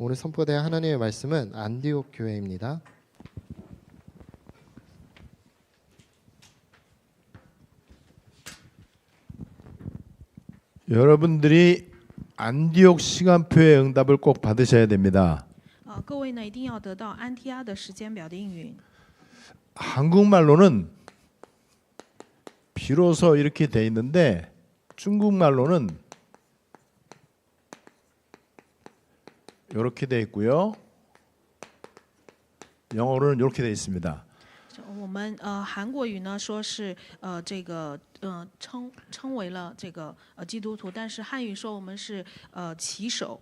오늘 선포될 하나님의 말씀은 안디옥 교회입니다. 여러분들이 안디옥 시간표의 응답을 꼭 받으셔야 됩니다. 各位呢一定要得到安提阿的时间表的应允。 한국말로는 비로소 이렇게 돼 있는데 중국말로는 이렇게 돼 있고요. 영어로는 이렇게 돼 있습니다. 我们韩国语呢说是这个称为了这个基督徒，但是汉语说我们是旗手。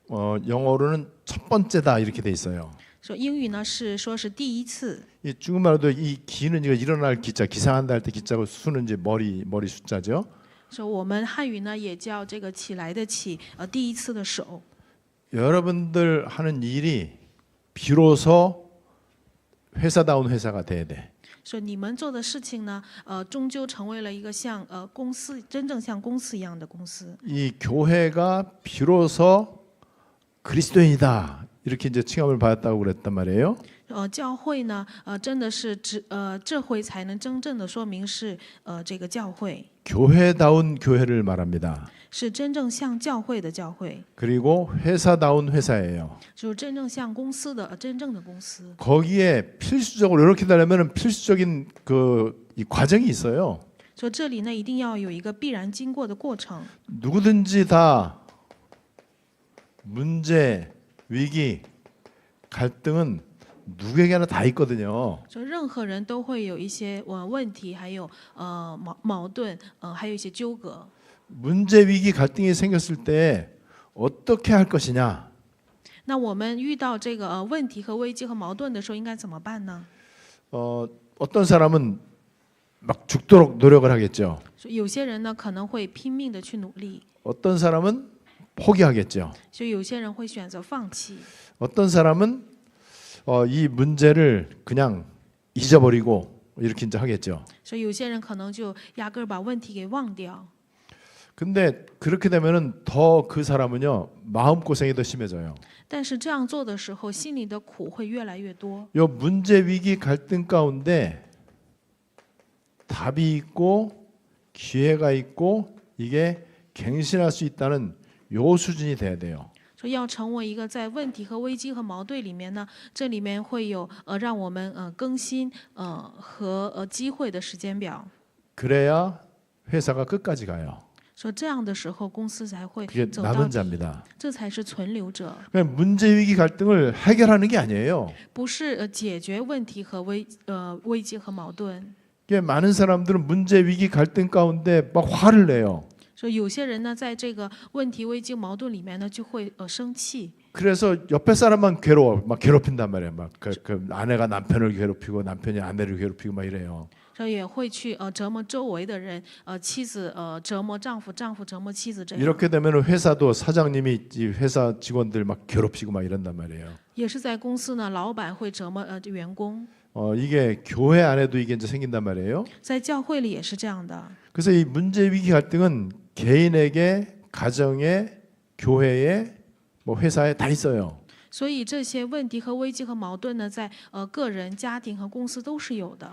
영어로는 첫 번째다 이렇게 돼 있어요. 说英语呢是说是第一次。 이 중국말로도 이 기는 이거 일어날 기자, 기상한다 할 때 기자고 수는 이제 머리 숫자죠. 说我们汉语呢也叫这个起来的起，第一次的手。 여러분들 하는 일이 비로소 회사다운 회사가 돼야 돼. 说你们做的事情呢，终究成为了一个像公司，真正像公司一样的公司。 이 교회가 비로소 그리스도인이다 이렇게 이제 칭함을 받았다고 그랬단 말이에요. 教会呢，真的是这回才能真正的说明是这个教会， 교회다운 교회를 말합니다. 是真正像教会的教会， 그리고 회사다운 회사예요. 就是真正像公司的真正的公司。 거기에 필수적으로 이렇게 되려면 필수적인 이 과정이 있어요. 说这里呢一定要有一个必然经过的过程。 누구든지 다 문제, 위기, 갈등은 누구에게나 다 있거든요. 说任何人都会有一些问题，还有矛盾，还有一些纠葛。 문제, 위기, 갈등이 생겼을 때 어떻게 할 것이냐? 那我们遇到这个问题和危机和矛盾的时候，应该怎么办呢？ 어떤 사람은 막 죽도록 노력을 하겠죠. 有些人呢可能会拼命的去努力， 어떤 사람은 포기하겠죠. 所以有些人会选择放弃。 어떤 사람은 이 문제를 그냥 잊어버리고 이렇게 이제 하겠죠. 所以有些人可能就压根儿把问题给忘掉。 근데 그렇게 되면은 더 그 사람은요 마음 고생이 더 심해져요. 但是这样做的时候，心里的苦会越来越多。 요 문제 위기 갈등 가운데 답이 있고 기회가 있고 이게 갱신할 수 있다는 요 수준이 돼야 돼요. 说要成为一个在问题和危机和矛盾里面呢，这里面会有让我们更新和机会的时间表。 그래야 회사가 끝까지 가요. 说这样的时候，公司才会 그게 走到 남은 底， 자입니다. 这才是存留者， 그러니까 문제 위기 갈등을 해결하는 게 아니에요. 不是解决问题和危机和矛盾。 이게 많은 사람들은 문제 위기 갈등 가운데 막 화를 내요. 所以有些人呢，在这个问题、危机、矛盾里面呢，就会生气。 그래서 옆에 사람만 괴로워, 막 괴롭힌단 말이에요. 막 그 아내가 남편을 괴롭히고 남편이 아내를 괴롭히고 막 이래요. 所以也会去折磨周围的人，妻子折磨丈夫，丈夫折磨妻子这样。 이렇게 되면 회사도 사장님이 이 회사 직원들 막 괴롭히고 막 이런단 말이에요. 也是在公司呢，老板会折磨员工， 이게 교회 안에도 이게 이제 생긴단 말이에요. 在教会里也是这样的。 그래서 이 문제 위기 갈등은 개인에게, 가정에, 교회에, 뭐 회사에 다 있어요. 所以这些问题和危机和矛盾呢，在个人、家庭和公司都是有的。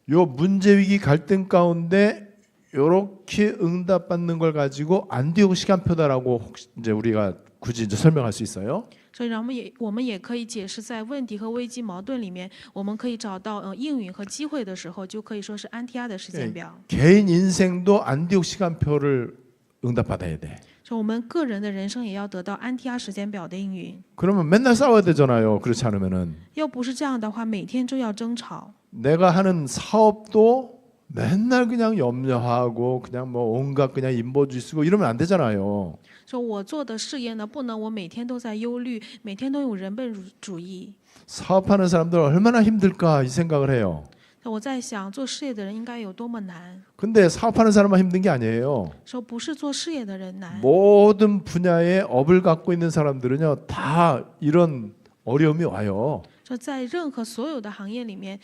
요 문제 위기 갈등 가운데 이렇게 응답받는 걸 가지고 안디옥 시간표다라고 혹시 이제 우리가 굳이 이제 설명할 수 있어요. 所以我们也可以解释，在问题和危机矛盾里面，我们可以找到应允和机会的时候，就可以说是安提阿的时间表。 개인 인생도 안디옥 시간표를 응답받아야 돼. 就我们个人的人生也要得到安提阿时间表的应允。 그러면 맨날 싸워야 되잖아요. 그렇지 않으면은 要不是这样的话，每天都要争吵。 내가 하는 사업도 맨날 그냥 염려하고 그냥 뭐 온갖 그냥 인보주의 쓰고 이러면 안 되잖아요. 说我做的事业呢，不能我每天都在忧虑，每天都有人本主义。 사업하는 사람들 얼마나 힘들까 이 생각을 해요. 我在想，做事业的人应该有多么难。 근데 사업하는 사람만 힘든 게 아니에요. 说不是做事业的人难， 모든 분야의 업을 갖고 있는 사람들은요 다 이런 어려움이 와요. 说在任何所有的行业里面，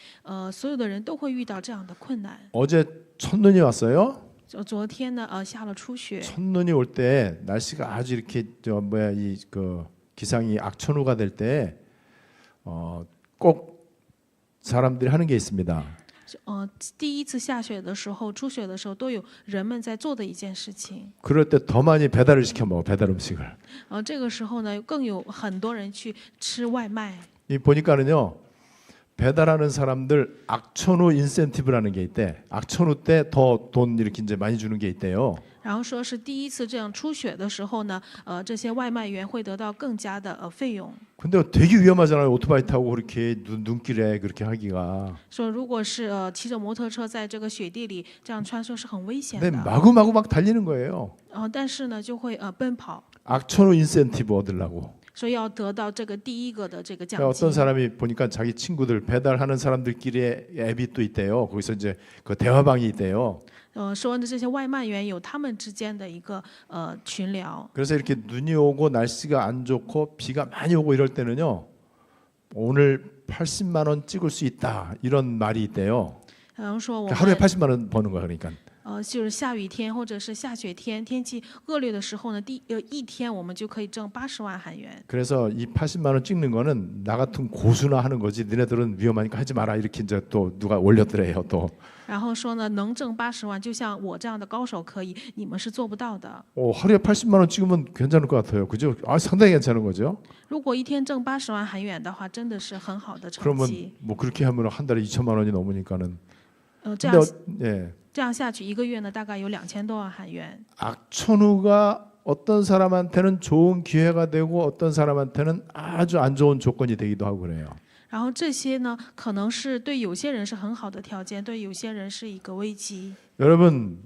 所有的人都会遇到这样的困难。 어제 첫눈이 왔어요. 昨天呢，下了初雪， 첫눈이 올 때 날씨가 아주 이렇게 저 뭐야 이 그 기상이 악천후가 될 때 꼭 사람들이 하는 게 있습니다. 第一次下雪的时候、初雪的时候，都有人们在做的一件事情。 그럴 때 더 많이 배달을 시켜 먹어 배달 음식을. 这个时候呢，更有很多人去吃外卖。 이 보니까는요 배달하는 사람들 악천후 인센티브라는 게 있대. 악천후 때 더 돈 이렇게 이제 많이 주는 게 있대요. 然后说是第一次这样初雪的时候呢，这些外卖员会得到更加的费用。 근데 되게 위험하잖아요. 오토바이 타고 그렇게 눈길에 그렇게 하기가. 说如果是骑着摩托车在这个雪地里这样穿梭是很危险 근데 的。 마구마구 막 달리는 거예요. 但是呢就会奔跑， 악천후 인센티브 얻으려고. 说要得到这个第一个的这个 그러니까 奖 어떤 金。 사람이 보니까 자기 친구들 배달하는 사람들끼리 앱이 또 있대요. 거기서 이제 그 대화방이 있대요. 说呢这些外卖员有他们之间的一个群聊。 그래서 이렇게 눈이 오고 날씨가 안 좋고 비가 많이 오고 이럴 때는요. 오늘 80만 원 찍을 수 있다 이런 말이 있대요. 然后说我 하루에 们 80만 원 버는 거야 그러니까. 就是下雨天或者是下雪天，天气恶劣的时候呢，一天我们就可以挣80万韩元。 그래서 이 80만 원 찍는 거는 나 같은 고수나 하는 거지. 너네들은 위험하니까 하지 마라 이렇게 이제 또 누가 올렸더래요 또. 然后说呢，能挣80万，就像我这样的高手可以，你们是做不到的。 하루에 80만 원 찍으면 괜찮을 것 같아요. 그죠? 상당히 괜찮은 거죠. 如果一天挣80万韩元的话，真的是很好的成 그러면 绩。 뭐 그렇게 하면 한 달에 2천만 원이 넘으니까는. 这 근데 样 예. 这样下去，一个月呢大概有2000多万韩元。 악천후가 어떤 사람한테는 좋은 기회가 되고 어떤 사람한테는 아주 안 좋은 조건이 되기도 하고 그래요. 然后这些呢，可能是对有些人是很好的条件，对有些人是一个危机。 여러분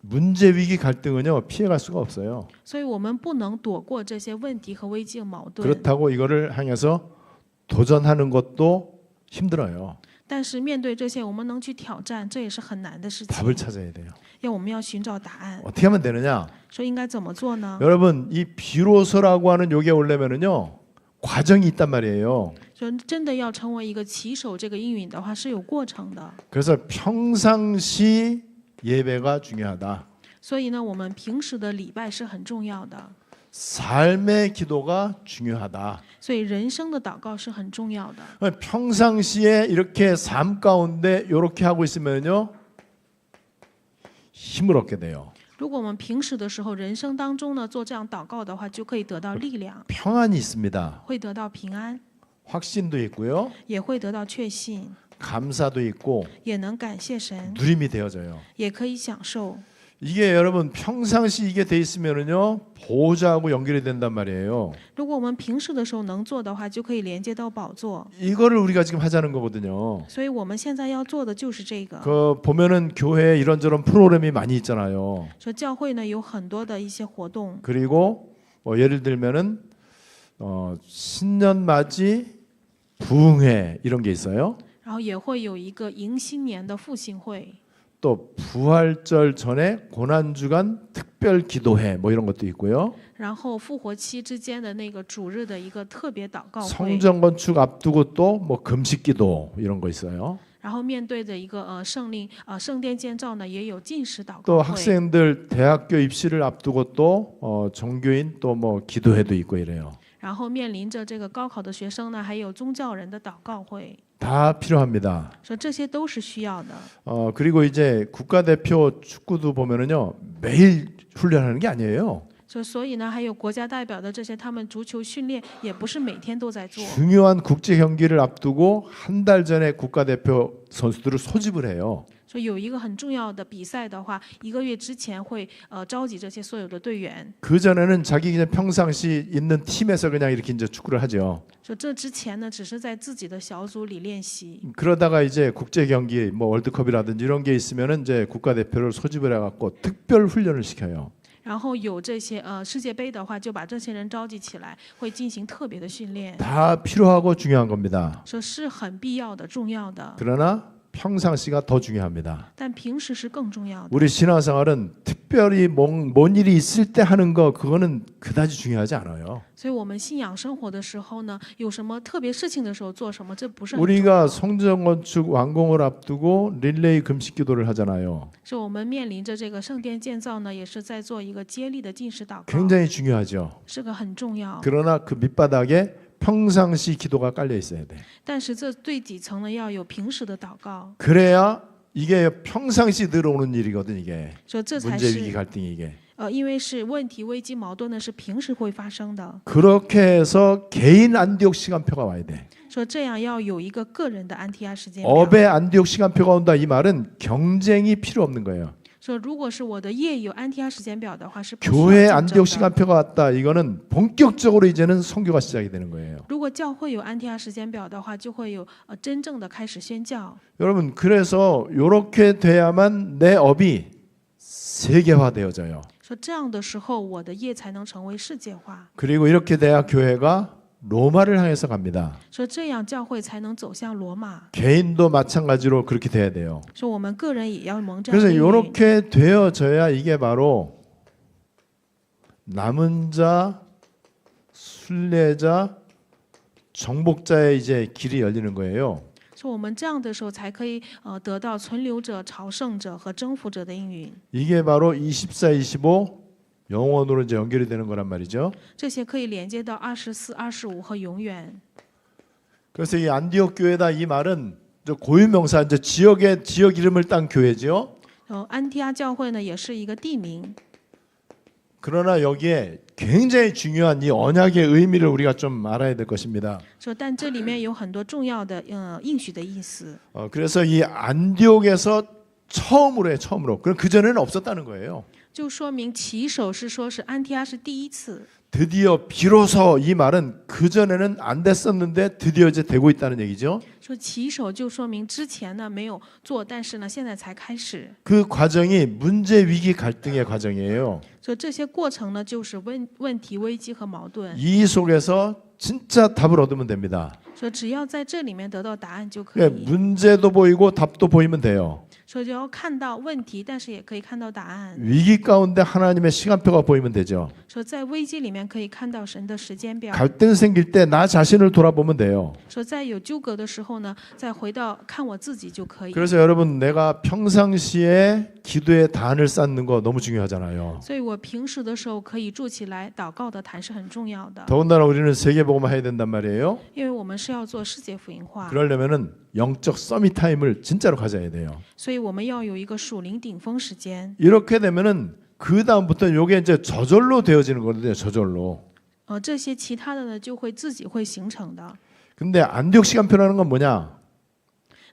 문제 위기 갈등은요 피해갈 수가 없어요. 所以我们不能躲过这些问题和危机矛盾。 그렇다고 이거를 향해서 도전하는 것도 힘들어요. 但是面对这些，我们能去挑战，这也是很难的事情。 답을 찾아야 돼요. 我们要寻找答案。 어떻게 하면 되느냐? 说应该怎么做呢？ 여러분 이 비로소라고 하는 요게 오려면은요 과정이 있단 말이에요. 说真的要成为一个骑手，这个英语的话是有过程的。 그래서 평상시 예배가 중요하다. 所以呢，我们平时的礼拜是很重要的。 삶의 기도가 중요하다. 所以人生的祷告是很重要的。 평상시에 이렇게 삶 가운데 이렇게 하고 있으면요 힘을 얻게 돼요. 如果我们平时的时候，人生当中呢做这样祷告的话，就可以得到力量， 평안이 있습니다. 会得到平安， 확신도 있고요. 也会得到确信， 감사도 있고 也能感谢神， 누림이 되어져요. 也可以享受。 이게 여러분 평상시 이게 돼 있으면은요 보호자하고 연결이 된단 말이에요. 如果我们平时的时候能做的话，就可以连接到宝座。 이거를 우리가 지금 하자는 거거든요. 所以我们现在要做的就是这个。 그 보면은 교회에 이런저런 프로그램이 많이 있잖아요. 说教会呢有很多的一些活动， 그리고 예를 들면은 신년 맞이 부흥회 이런 게 있어요. 然后也会有一个迎新年的复兴会， 또 부활절 전에 고난주간 특별 기도회 뭐 이런 것도 있고요. 然后复活期之间的那个主日的一个特别祷告会， 성전 건축 앞두고 또 뭐 금식 기도 이런 거 있어요. 然后面对着一个圣殿建造呢，也有禁食祷 또 告会， 학생들 대학교 입시를 앞두고 또 종교인 또 뭐 기도회도 있고 이래요. 然后面临着这个高考的学生呢，还有宗教人的祷告会， 다 필요합니다. 说这些都是需要的。 그리고 이제 국가대표 축구도 보면은요 매일 훈련하는 게 아니에요. 所以呢，还有国家代表的这些，他们足球训练也不是每天都在做。 중요한 국제 경기를 앞두고 한 달 전에 국가대표 선수들을 소집을 해요. 说有一个很重要的比赛的话，一个月之前会召集这些所有的队员。 그 전에는 자기 그냥 평상시 있는 팀에서 그냥 이렇게 이제 축구를 하죠. 说这之前呢，只是在自己的小组里练习。 그러다가 이제 국제 경기 뭐 월드컵이라든지 이런 게 있으면은 이제 국가대표를 소집을 해갖고 특별 훈련을 시켜요. 然后有这些世界杯的话，就把这些人召集起来，会进行特别的训练。 다 필요하고 중요한 겁니다. 说是很必要的、重要的。 그러나 평상시가 더 중요합니다. 但平时是更重要的。 우리 신앙생활은 특별히 뭔 일이 있을 때 하는 거 그거는 그다지 중요하지 않아요. 所以我们信仰生活的时候呢，有什么特别事情的时候做什么，这不是很重 우리가 要。 성전 건축 완공을 앞두고 릴레이 금식 기도를 하잖아요. 是我们面临着这个圣殿建造呢，也是在做一个接力的禁食祷告， 굉장히 중요하죠. 是个很重要。 그러나 그 밑바닥에 평상시 기도가 깔려 있어야 돼. 但是这最底层呢，要有平时的祷告， 그래야 이게 평상시 들어오는 일이거든 이게. 说这才 문제 위기 是 갈등이 이게. 因为是问题、危机、矛盾呢，是平时会发生的。 그렇게 해서 개인 안디옥 시간표가 와야 돼. 说这样要有一个个人的安提阿时间表。 업의 안디옥 시간표가 온다 이 말은 경쟁이 필요 없는 거예요. 说如果是我的业有安提阿时间表的话，是不需要 교회 竞争 안디옥 的。 시간표가 왔다 이거는 본격적으로 이제는 선교가 시작이 되는 거예요. 如果教会有安提阿时间表的话，就会有真正的开始宣教。 여러분 그래서 이렇게 돼야만 내 업이 세계화되어져요. 说这样的时候，我的业才能成为世界化。 그리고 이렇게 돼야 교회가 로마를 향해서 갑니다. 说这样教会才能走向罗马。 개인도 마찬가지로 그렇게 돼야 돼요. 说我们个人也要蒙这样 그래서 的应允。 이렇게 되어져야 이게 바로 남은 자, 순례자, 정복자의 이제 길이 열리는 거예요. 说我们这样的时候，才可以得到存留者、朝圣者和征服者的应允。 이게 바로 24, 25 영원으로 이제 연결이 되는 거란 말이죠. 这些可以连接到24、25和永远。 그래서 이 안디옥 교회다 이 말은 저 고유명사 이제 지역 이름을 딴 교회죠. 安提阿教会呢，也是一个地名。 그러나 여기에 굉장히 중요한 이 언약의 의미를 우리가 좀 알아야 될 것입니다. 说，但这里面有很多重要的应许的意思。 그래서 이 안디옥에서 처음으로. 그럼 그 전에는 없었다는 거예요. 就说明起手是说是安提阿是第一次。 드디어 비로소 이 말은 그 전에는 안 됐었는데 드디어 이제 되고 있다는 얘기죠. 说起手就说明之前呢没有做，但是呢现在才开始。 그 과정이 문제 위기 갈등의 과정이에요. 所以这些过程呢，就是问题、危机和矛盾。 이 속에서 진짜 답을 얻으면 됩니다. 说只要在这里面得到答案就可 예, 以。 문제도 보이고 답도 보이면 돼요. 说就要看到问题，但是也可以看到答案。 위기 가운데 하나님의 시간표가 보이면 되죠. 说在危机里面可以看到神的时间表。 갈등 생길 때 나 자신을 돌아보면 돼요. 说在有纠葛的时候呢，再回到看我自己就可以。 그래서 여러분 내가 평상시에 기도의 단을 쌓는 거 너무 중요하잖아요. 所以我平时的时候可以筑起来祷告的坛是很重要的， 더군다나 우리는 세계복음화 해야 된단 말이에요. 因为我们是要做世界福音化， 그러려면은 영적 서밋 타임을 진짜로 가져야 돼요. 所以我们要有一个属灵顶峰时间。 이렇게 되면은 그 다음부터 요게 이제 저절로 되어지는 거거든요. 저절로. 这些其他的呢就会自己会形成的。 근데 안디옥 시간표라는 건 뭐냐?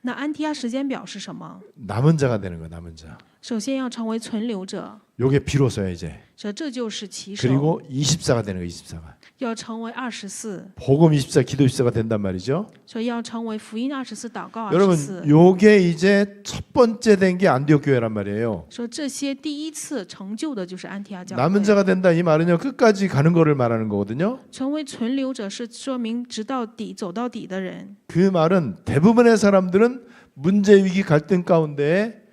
那安提阿时间表是什么？ 남은 자가 되는 거야. 남은 자. 首先要成为存留者， 요게 비로소야 이제. 所以这就是起手。 그리고 24가 되는 거야. 24가. 要成为24， 복음 24, 기도 24가 된단 말이죠. 所以要成为福音24，祷告 여러분 24。 요게 이제 첫 번째 된 게 안디옥 교회란 말이에요. 说这些第一次成就的就是安提阿教 남은 会。 자가 된다 이 말은요. 끝까지 가는 거를 말하는 거거든요. 成为存留者是说明直到底、走到底的人。 그 말은 대부분의 사람들은 문제 위기 갈등 가운데에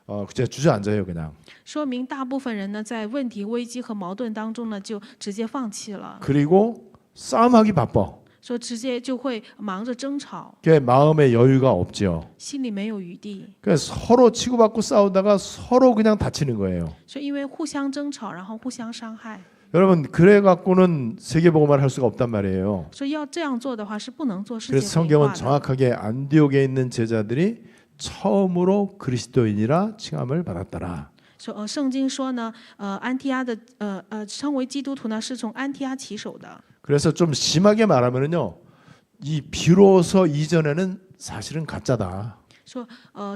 그냥 주저앉아요 그냥. 说明大部分人呢，在问题、危机和矛盾当中呢，就直接放弃了。 그리고 싸움하기 바빠. 说直接就会忙着争吵， 그 마음의 여유가 없죠. 心里没有余地。 그래서 서로 치고받고 싸우다가 서로 그냥 다치는 거예요. 所以因为互相争吵，然后互相伤害。 여러분 그래 갖고는 세계복음화를 할 수가 없단 말이에요. 所以要这样做的话，是不能做世界 그래서 福音 성경은 化的。 정확하게 안디옥에 있는 제자들이 처음으로 그리스도인이라 칭함을 받았더라. 说圣经说呢，安提阿的称为基督徒呢，是从安提阿起手的。 그래서 좀 심하게 말하면은요, 이 비로소 이전에는 사실은 가짜다.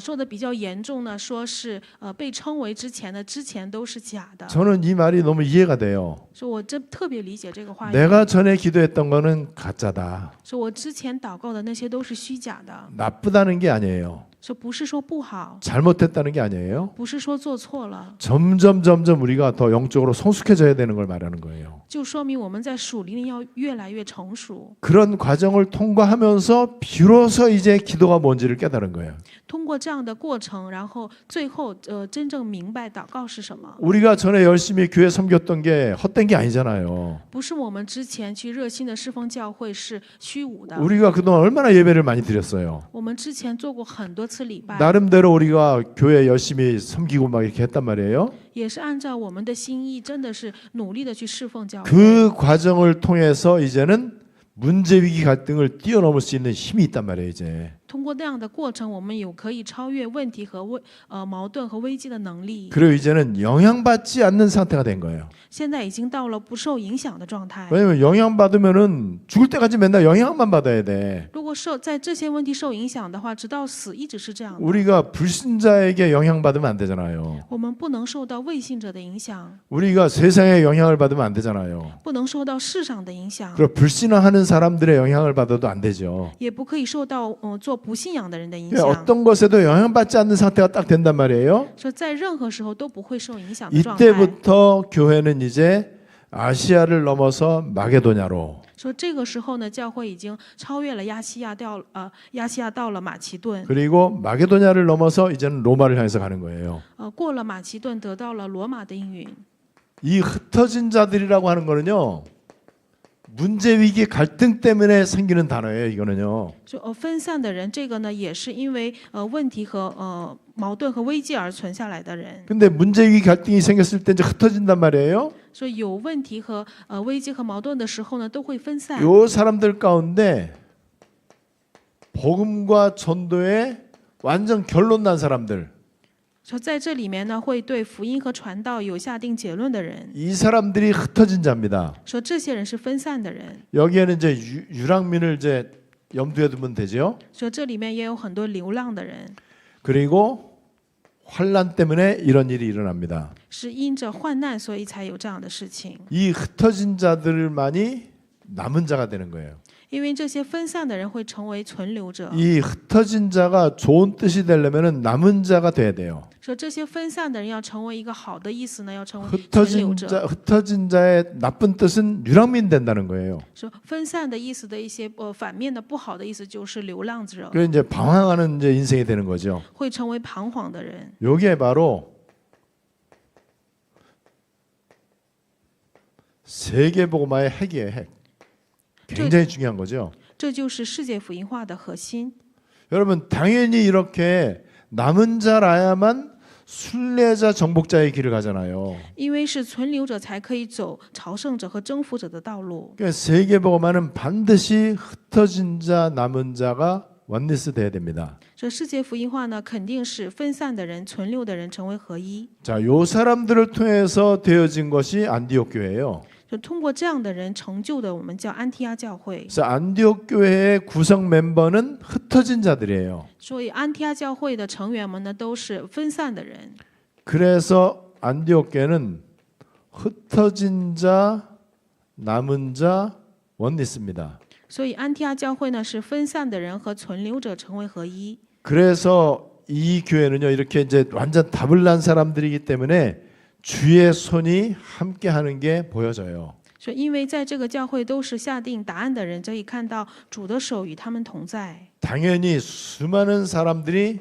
说的比较严重呢，说是被称为之前的，之前都是假的。 저는 이 말이 너무 이해가 돼요. 说我这特别理解这个话语。 내가 전에 기도했던 거는 가짜다. 说我之前祷告的那些都是虚假的， 나쁘다는 게 아니에요. 说不是说不好， 잘못했다는 게 아니에요. 不是说做错了， 점점 우리가 더 영적으로 성숙해져야 되는 걸 말하는 거예요. 就说明我们在属灵里要越来越成熟。 그런 과정을 통과하면서 비로소 이제 기도가 뭔지를 깨달은 거예요. 通过这样的过程，然后最后真正明白祷告是什么。 우리가 전에 열심히 교회 섬겼던 게 헛된 게 아니잖아요. 不是我们之前去热心的侍奉教会是虚无的。 우리가 그동안 얼마나 예배를 많이 드렸어요. 我们之前做过很多次礼拜， 나름대로 우리가 교회 열심히 섬기고 막 이렇게 했단 말이에요. 也是按照我们的心意，真的是努力的去侍奉教会。 그 과정을 통해서 이제는 문제 위기 갈등을 뛰어넘을 수 있는 힘이 있단 말이에요. 이제 通过那样的过程，我们有可以超越问题和矛盾和危机的能力。 그리고 이제는 영향받지 않는 상태가 된 거예요. 现在已经到了不受影响的状态。 왜냐면 영향받으면은 죽을 때까지 맨날 영향만 받아야 돼. 如果在这些问题受影响的话，直到死一直是这样的。 우리가 불신자에게 영향받으면 안 되잖아요. 我们不能受到未信者的影响， 우리가 세상의 영향을 받으면 안 되잖아요. 不能受到世上的影响， 그리고 불신앙하는 사람들의 영향을 받아도 안 되죠. 也不可以受到做不信仰的人的影 그러니까 响。 어떤 것에도 영향받지 않는 상태가 딱 된단 말이에요. 说在任何时候都不会受影响的状态。 이때부터 교회는 이제 아시아를 넘어서 마게도냐로 说这个时候呢，教会已经超越了亚细亚，到了马其顿， 그리고 마게도냐를 넘어서 이제는 로마를 향해서 가는 거예요. 过了马其顿，得到了罗马的应允。 이 흩어진 자들이라고 하는 거는요. 문제 위기 갈등 때문에 생기는 단어예요. 이거는요. 就分散的人，这个呢也是因为问题和矛盾和危机而存下来的人。 근데 문제 위기 갈등이 생겼을 때 이제 흩어진단 말이에요. 说有问题和危机和矛盾的时候呢，都会分散。 요 사람들 가운데 복음과 전도에 완전 결론 난 사람들, 说在这里面呢，会对福音和传道有下定结论的人， 이 사람들이 흩어진 자입니다. 说这些人是分散的人。 여기에는 이제 유랑민을 이제 염두에 두면 되죠. 说这里面也有很多流浪的人， 그리고 환란 때문에 이런 일이 일어납니다. 是因着患难，所以才有这样的事情。 이 흩어진 자들만이 남은 자가 되는 거예요. 因为这些分散的人会成为存留者。 이 흩어진 자가 좋은 뜻이 되려면 남은 자가 돼야 돼요. 说这些分散的人要成为一个好的意思呢，要成为存留者。 흩어진 자의 나쁜 뜻은 유랑민 된다는 거예요. 说分散的意思的一些反面的不好的意思就是流浪者， 그래서 이제 방황하는 이제 인생이 되는 거죠. 会成为彷徨的人。 요게 바로 세계복음화의 핵이에요. 핵. 굉장히 중요한 거죠. 这就是世界福音化的核心。 여러분 당연히 이렇게 남은 자라야만 순례자 정복자의 길을 가잖아요. 因为是存留者才可以走朝圣者和征服者的道路。 그러니까 세계복음화는 반드시 흩어진 자 남은 자가 원리스 돼야 됩니다. 这世界福音化呢，肯定是分散的人、存留的人成为合一。 자, 요 사람들을 통해서 되어진 것이 안디옥 교회예요. 就通过这样的人成就的，我们叫安提阿教会。 그래서 안디옥 교회의 구성 멤버는 흩어진 자들이에요. 所以安提阿教会的成员们呢，都是分散的人。 그래서 안디옥 교회는 흩어진 자, 남은 자, 원리스입니다. 所以安提阿教会呢，是分散的人和存留者成为合一。 그래서 이 교회는요 이렇게 이제 완전 답을 난 사람들이기 때문에 주의 손이 함께하는 게 보여져요. 所以因为在这个教会都是下定答案的人，可以看到主的手与他们同在。 당연히 수많은 사람들이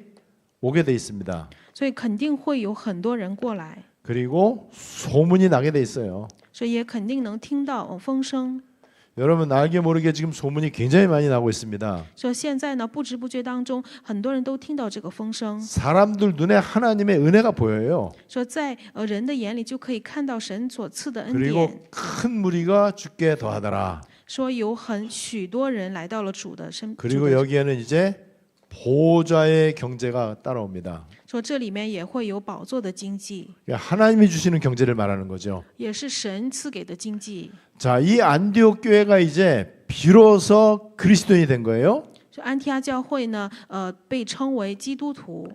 오게 돼 있습니다. 所以肯定会有很多人过来， 그리고 소문이 나게 돼 있어요. 所以也肯定能听到风声。 여러분 알게 모르게 지금 소문이 굉장히 많이 나고 있습니다. 所以现在呢，不知不觉当中，很多人都听到这个风声。 사람들 눈에 하나님의 은혜가 보여요. 说在人的眼里就可以看到神所赐的恩典。 그리고 큰 무리가 주께 더하더라. 说有许多人来到了主的身。 그리고 여기에는 이제 보좌의 경제가 따라옵니다. 说这里面也会有宝座的经济， 하나님이 주시는 경제를 말하는 거죠. 也是神赐给的经济。 자, 이 안디옥 교회가 이제 비로소 그리스도인이 된 거예요. 就安提阿教会呢，被称为基督徒。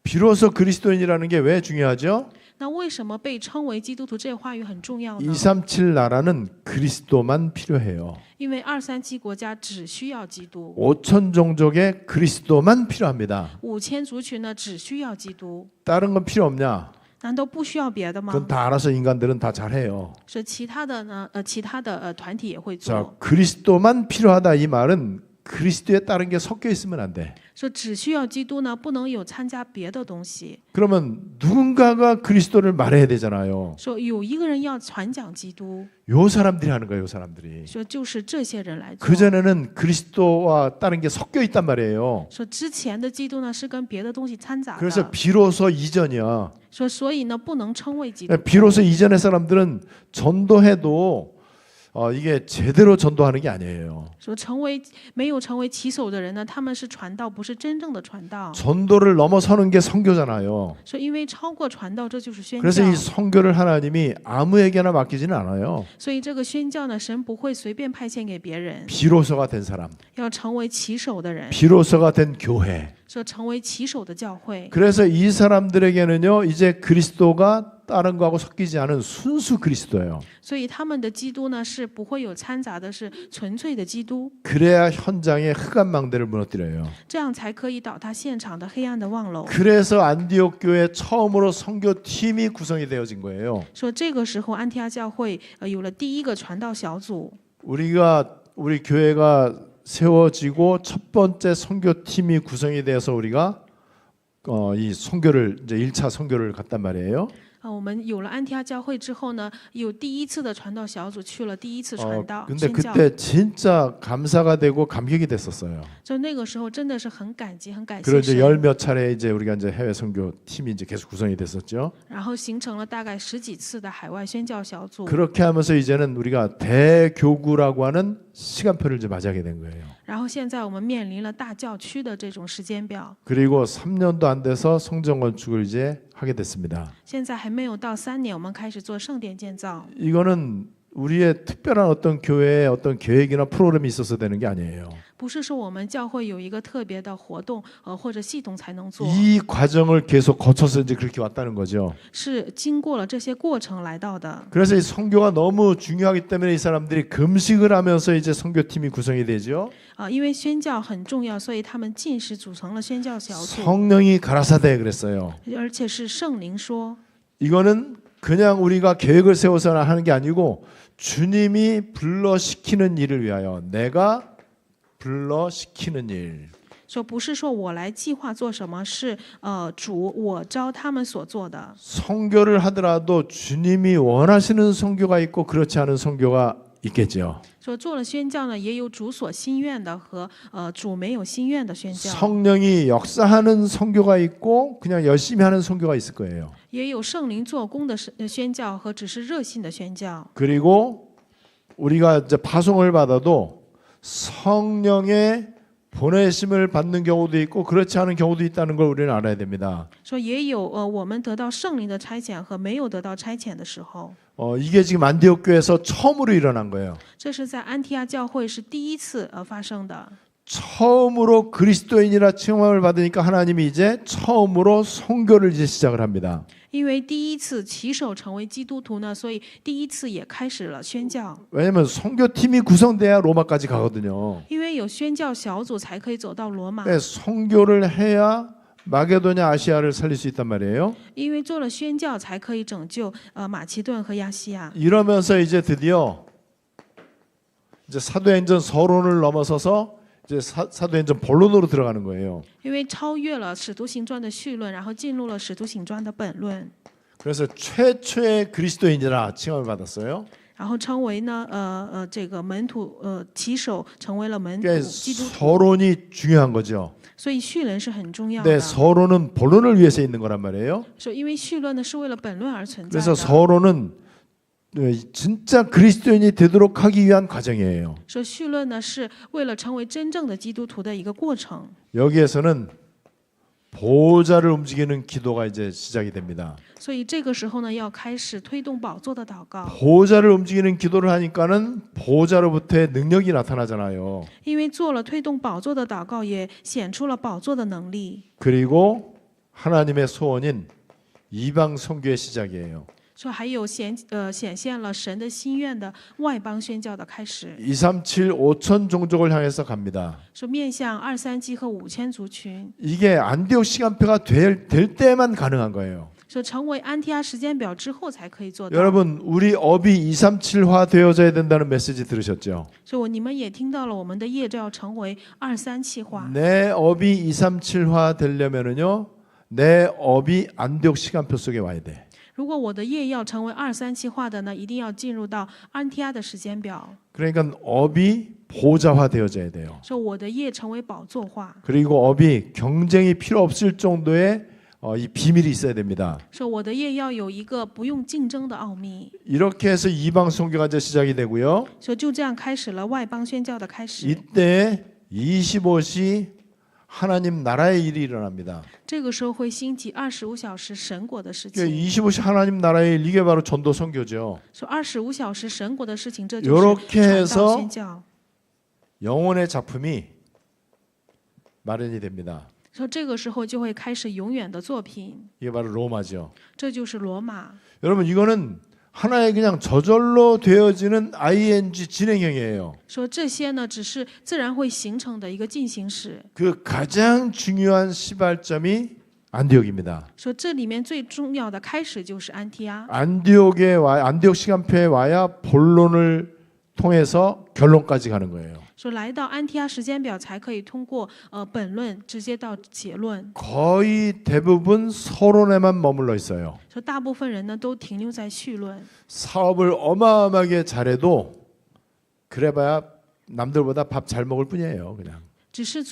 비로소 그리스도인이라는 게 왜 중요하죠? 那为什么被称为基督徒？这个话语很重要呢？ 237 나라는 그리스도만 필요해요. 因为237国家只需要基督， 5천 종족의 그리스도만 필요합니다. 5000族群呢只需要基督， 다른 건 필요 없냐? 难道不需要别的吗？ 그건 다 알아서 인간들은 다 잘해요. 是其他的呢？其他的团体也会 자, 做。 그리스도만 필요하다 이 말은 그리스도에 다른 게 섞여 있으면 안 돼. 说只需要基督呢，不能有参加别的东西。 그러면 누군가가 그리스도를 말해야 되잖아요. 说有一个人要传讲基督， 요 사람들이 하는 거예요, 요 사람들이. 说就是这些人来做。 그 전에는 그리스도와 다른 게 섞여 있단 말이에요. 说之前的基督呢是跟别的东西掺杂 그래서 的， 비로소 이전이야. 说所以呢不能称为基督。 비로소 이전의 사람들은 전도해도 이게 제대로 전도하는 게 아니에요. 说没有成为旗手的人呢，他们是传道，不是真正的传道。 전도를 넘어서는 게 선교잖아요. 说因为超过传道，这就是宣 그래서 教 이 。 선교를 하나님이 아무에게나 맡기지는 않아요. 所以这个宣教呢，神不会随便派遣给别人， 비로소가 된 사람, 要成为旗手的人， 비로소가 된 교회. 说成为旗手的教会。 그래서 이 사람들에게는요, 이제 그리스도가 다른 거하고 섞이지 않은 순수 그리스도예요. 所以他们的基督呢是不会有掺杂的，是纯粹的基督， 그래야 현장의 흑암 망대를 무너뜨려요. 这样才可以倒塌现场的黑暗的望楼。 그래서 안디옥 교회 처음으로 선교팀이 구성이 되어진 거예요. 说这个时候安提阿教会有了第一个传道小组， 우리 교회가 세워지고 첫 번째 선교팀이 구성이 돼서 우리가 이 선교를 이제 1차 선교를 갔단 말이에요. 我们有了安提阿教会之后呢，有第一次的传道小组去了第一次传道 근데 宣教。 그때 진짜 감사가 되고 감격이 됐었어요. 就那个时候真的是很感激，很感 그리고 谢 이제 神。 열몇 차례 이제 우리가 이제 해외 선교 팀이 이제 계속 구성이 됐었죠. 然后形成了大概10几次的海外宣教小组。 그렇게 하면서 이제는 우리가 대교구라고 하는 시간표를 이제 맞이하게 된 거예요. 然后现在我们面临了大教区的这种时间表， 그리고 3년도 안 돼서 성전 건축을 이제 하게 됐습니다. 现在还没有到3年，我们开始做圣殿建造。 이거는 우리의 특별한 어떤 교회의 어떤 계획이나 프로그램이 있어서 되는 게 아니에요. 不是说我们教会有一个特别的活动或者系统才能做， 이 과정을 계속 거쳐서 이제 그렇게 왔다는 거죠. 是经过了这些过程来到的。 그래서 이 선교가 너무 중요하기 때문에 이 사람들이 금식을 하면서 이제 선교팀이 구성이 되죠. 因为宣教很重要，所以他们进食组成了宣教小组， 성령이 가라사대 그랬어요. 而且是圣灵说， 이거는 그냥 우리가 계획을 세워서 하는 게 아니고 주님이 불러시키는 일을 위하여 내가 불러시키는 일. 说不是说我来计划做什么，是主我招他们所做的。 선교를 하더라도 주님이 원하시는 선교가 있고 그렇지 않은 선교가 있겠죠. 说做了宣教呢，也有主所心愿的和主没有心愿的宣教， 성령이 역사하는 선교가 있고 그냥 열심히 하는 선교가 있을 거예요. 也有圣灵做工的宣教和只是热心的宣教。 그리고 우리가 이제 파송을 받아도 성령의 보내심을 받는 경우도 있고 그렇지 않은 경우도 있다는 걸 우리는 알아야 됩니다. 说也有我们得到圣灵的差遣和没有得到差遣的时候。 이게 지금 안디옥 교회에서 처음으로 일어난 거예요. 这是在安提阿教会是第一次发生的。 처음으로 그리스도인이라 칭함을 받으니까 하나님이 이제 처음으로 선교를 이제 시작을 합니다. 因为第一次起手成为基督徒呢，所以第一次也开始了宣教。 왜냐하면 선교팀이 구성돼야 로마까지 가거든요. 因为有宣教小组才可以走到罗马。 네, 선교를 해야 마게도냐 아시아를 살릴 수 있단 말이에요. 因为做了宣教才可以拯救马其顿和亚细亚。 이러면서 이제 드디어 이제 사도행전 서론을 넘어서서 이제 사도행전 본론으로 들어가는 거예요. 因为超越了使徒行传的绪论，然后进入了使徒行传的本论， 그래서 최초의 그리스도인이라 칭함을 받았어요. 然后成为呢这个门徒旗手，成为了门徒 그러니까 基督徒。 서론이 중요한 거죠. 所以绪论是很重要 근데 的。 서론은 본론을 위해서 있는 거란 말이에요. 说因为绪论呢是为了本论而存在 그래서 的。 서론은 진짜 그리스도인이 되도록 하기 위한 과정이에요. 说绪论呢是为了成为真正的基督徒的一个过程。 여기에서는 보호자를 움직이는 기도가 이제 시작이 됩니다. 所以这个时候呢，要开始推动宝座的祷告。 보호자를 움직이는 기도를 하니까는 보호자로부터의 능력이 나타나잖아요. 因为做了推动宝座的祷告，也显出了宝座的能力。 그리고 하나님의 소원인 이방 선교의 시작이에요. 说还有显现了神的心愿的外邦宣教的开始， 237 5천 종족을 향해서 갑니다. 说面向237和5000族群， 이게 안디옥 시간표가 될 때만 가능한 거예요. 说成为安提阿时间表之后才可以做到。 여러분 우리 업이 237화 되어져야 된다는 메시지 들으셨죠? 所以你们也听到了，我们的业就要成为237化。 내 업이 237화 되려면은요, 내 업이 안디옥 시간표 속에 와야 돼. 如果我的业要成为237化的呢，一定要进入到安提阿的时间表。 그러니까 업이 보좌화 되어져야 돼요. 说我的业成为宝座化， 그리고 업이 경쟁이 필요 없을 정도의 이 비밀이 있어야 됩니다. 说我的业要有一个不用竞争的奥秘。 이렇게 해서 이방 선교가 이제 시작이 되고요. 所以就这样开始了外邦宣教的开始。 이때 25시 하나님 나라의 일이 일어납니다. 这个时候会兴起25小时神国的事 그러니까 情。 25시 하나님 나라의 일 이게 바로 전도 선교죠. 说25小时神国的事情，这就是 이렇게 传 해서 道宣教。 영혼의 작품이 마련이 됩니다. 说这个时候就会开始永远的作品， 이게 바로 로마죠. 这就是罗马。 여러분 이거는 하나의 그냥 저절로 되어지는 ing 진행형이에요. 说这些呢，只是自然会形成的一个进行式。 그 가장 중요한 시발점이 안디옥입니다. 说这里面最重要的开始就是安提阿。 안디옥 시간표에 와야 본론을 통해서 결론까지 가는 거예요. 说来到安提阿时间表才可以通过本论直接到结论。 거의 대부분 서론에만 머물러 있어요. 说大部分人呢都停留在绪论， 사업을 어마어마하게 잘해도 그래봐야 남들보다 밥 잘 먹을 뿐이에요. 그냥. 只是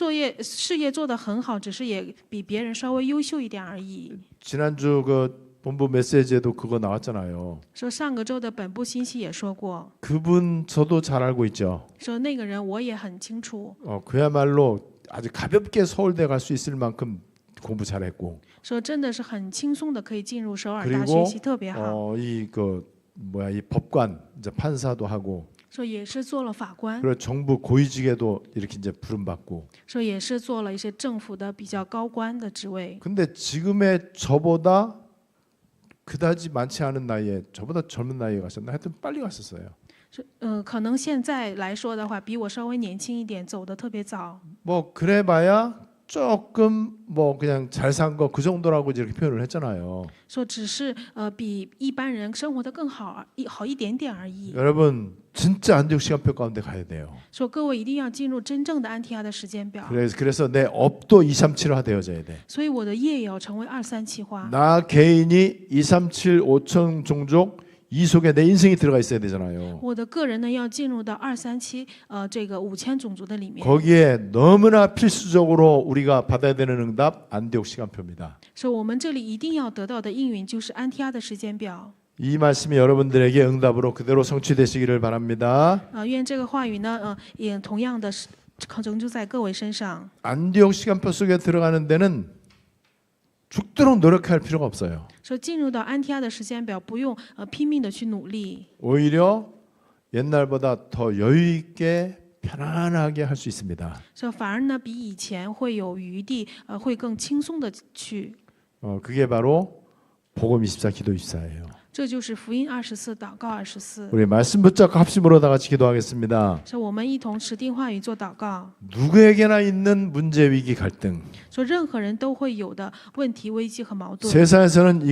事业做得很好，只是也比别人稍微优秀一点而已。 지난주 그 본부 메시지에도 그거 나왔잖아요. 说上个周的本部信息也说过， 그분 저도 잘 알고 있죠. 说那个人我也很清楚， 그야말로 아주 가볍게 서울대 갈 수 있을 만큼 공부 잘했고. 说真的是很轻松的可以进入首尔大 그리고 学习特别好， 이 법관 이제 판사도 하고 说也是做了法官， 그리고 정부 고위직에도 이렇게 이제 부름 받고. 说也是做了一些政府的比较高官的职位。 근데 지금의 저보다 그다지 많지 않은 나이에 저보다 젊은 나이에 가셨나 하여튼 빨리 갔었어요. 可能现在来说的话，比我稍微年轻一点，走得特别早。 뭐 그래봐야 조금 뭐 그냥 잘 산 거 그 정도라고 이렇게 표현을 했잖아요. 说只是比一般人生活得更好一点点而已。 여러분 진짜 안디옥 시간표 가운데 가야 돼요. 说各位一定要进入真正的安提阿的时间表。 그래서 내 업도 237화 되어져야 돼. 所以我的业也要成为237化。 나 개인이 237 5천 종족 이 속에 내 인생이 들어가 있어야 되잖아요. 我的个人呢要进入到237这个5000种族的里面。 거기에 너무나 필수적으로 우리가 받아야 되는 응답 안디옥 시간표입니다. 说我们这里一定要得到的应允就是安提阿的时间表。 이 말씀이 여러분들에게 응답으로 그대로 성취되시기를 바랍니다. 愿这个话语呢也同样的成就在各位身上。 안디옥 시간표 속에 들어가는 데는 죽도록 노력할 필요가 없어요. 说进入到安提阿的时间表，不用拼命的去努力， 오히려 옛날보다 더 여유 있게 편안하게 할 수 있습니다. 说反而呢比以前会有余地，会更轻松的去。 그게 바로 복음 24 기도 24예요. 这就是福音24，祷告24。 우리 말씀 붙잡고 합심으로 다 같이 기도하겠습니다. 说我们一同持定话语做祷告。 누구에게나 있는 문제 위기 갈등. 说任何人都会有的问题、危机和矛盾。 세상에서는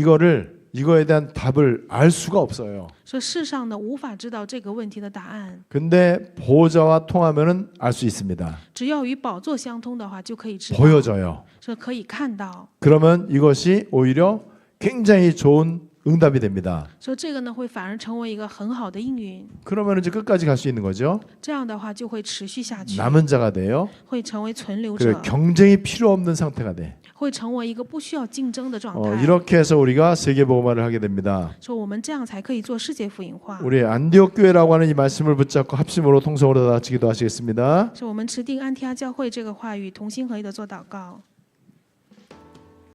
이거에 대한 답을 알 수가 없어요. 说世上呢无法知道这个问题的答案， 근데 보호자와 통하면은 알 수 있습니다. 只要与宝座相通的话，就可以知道。 보여져요. 说可以看到。 그러면 이것이 오히려 굉장히 좋은 응답이 됩니다. 说这个呢会反而成为一个很好的应允， 그러면 이제 끝까지 갈 수 있는 거죠. 这样的话就会持续下去， 남은 자가 돼요. 会成为存留 그리고 者， 경쟁이 필요 없는 상태가 돼. 会成为一个不需要竞争的状态。 이렇게 해서 우리가 세계 복음화를 하게 됩니다. 说我们这样才可以做世界福音化。 우리 안디옥 교회라고 하는 이 말씀을 붙잡고 합심으로 통성으로 다 같이 기도하시겠습니다. 说我们持定安提阿教会这个话语，同心合意的做祷告。